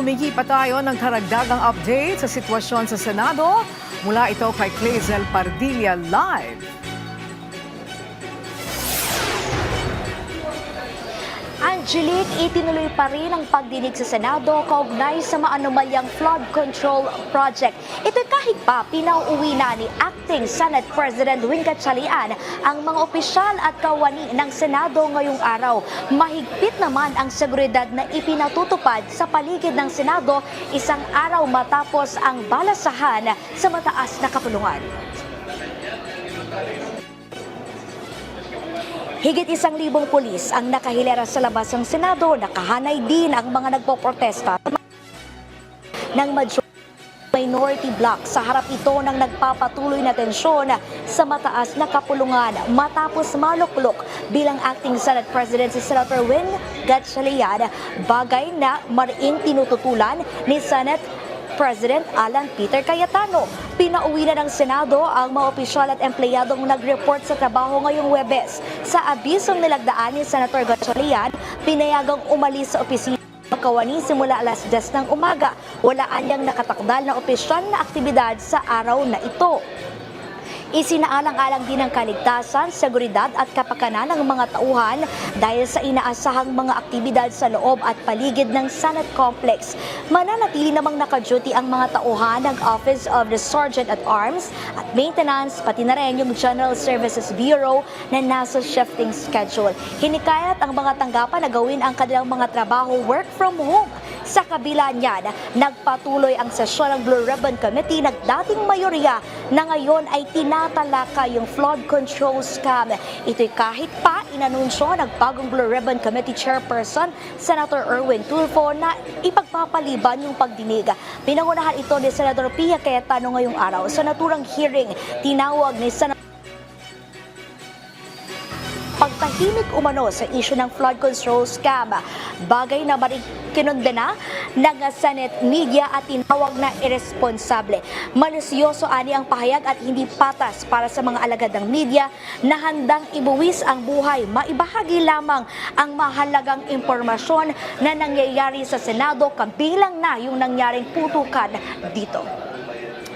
humingi pa tayo ng karagdagang update sa sitwasyon sa Senado. Mula ito kay Clazel Pardilla Live. Angelique, itinuloy pa rin ang pagdinig sa Senado kaugnay sa maanumalyang flood control project. Ito'y kahit pa pinauuwi na ni Acting Senate President Win Gatchalian ang mga opisyal at kawani ng Senado ngayong araw. Mahigpit naman ang seguridad na ipinatutupad sa paligid ng Senado isang araw matapos ang balasahan sa mataas na kapulungan. Higit 1,000 pulis ang nakahilera sa labas ng Senado. Nakahanay din ang mga nagpoprotesta ng minority bloc sa harap ito ng nagpapatuloy na tensyon sa mataas na kapulungan matapos maluklok bilang Acting Senate President si Senator Win Gatchalian, bagay na mariing tinututulan ni Senate President Alan Peter Cayetano. Pinauwi na ng Senado ang mga opisyal at empleyadong nag-report sa trabaho ngayong Huwebes. Sa abisong nilagdaan ni Senator Gatchalian, pinayagang umalis sa opisina ng kawani simula alas 10 ng umaga. Wala anyang nakatakdal na opisyal na aktibidad sa araw na ito. Isinaalang-alang din ang kaligtasan, seguridad at kapakanan ng mga tauhan dahil sa inaasahang mga aktibidad sa loob at paligid ng Senate Complex. Mananatili namang naka-duty ang mga tauhan ng Office of the Sergeant at Arms at Maintenance, pati na rin yung General Services Bureau na nasa shifting schedule. Hinikayat ang mga tanggapan na gawin ang kanilang mga trabaho work from home. Sa kabila niyan, nagpatuloy ang sesyon ng Blue Ribbon Committee na dating mayorya na ngayon ay tinatalaka yung flood control scam. Ito'y kahit pa inanunsyo ng bagong Blue Ribbon Committee Chairperson, Senator Erwin Tulfo, na ipagpapaliban yung pagdinig. Pinangunahan ito ni Senator Pia Cayetano ngayong araw. Sa naturang hearing, tinawag ni Senator pagtahimik umano sa isyu ng flood control scam, bagay na kinondena ng Senate media at tinawag na irresponsable. Malisyoso ani ang pahayag at hindi patas para sa mga alagad ng media na handang ibuwis ang buhay. Maibahagi lamang ang mahalagang impormasyon na nangyayari sa Senado, kabilang na yung nangyaring putukan dito.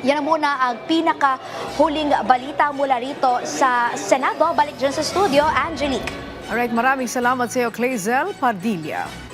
Yan muna ang pinakahuling balita mula rito sa Senado. Balik dyan sa studio, Angelique. Alright, maraming salamat sa iyo, Clazel Pardilla.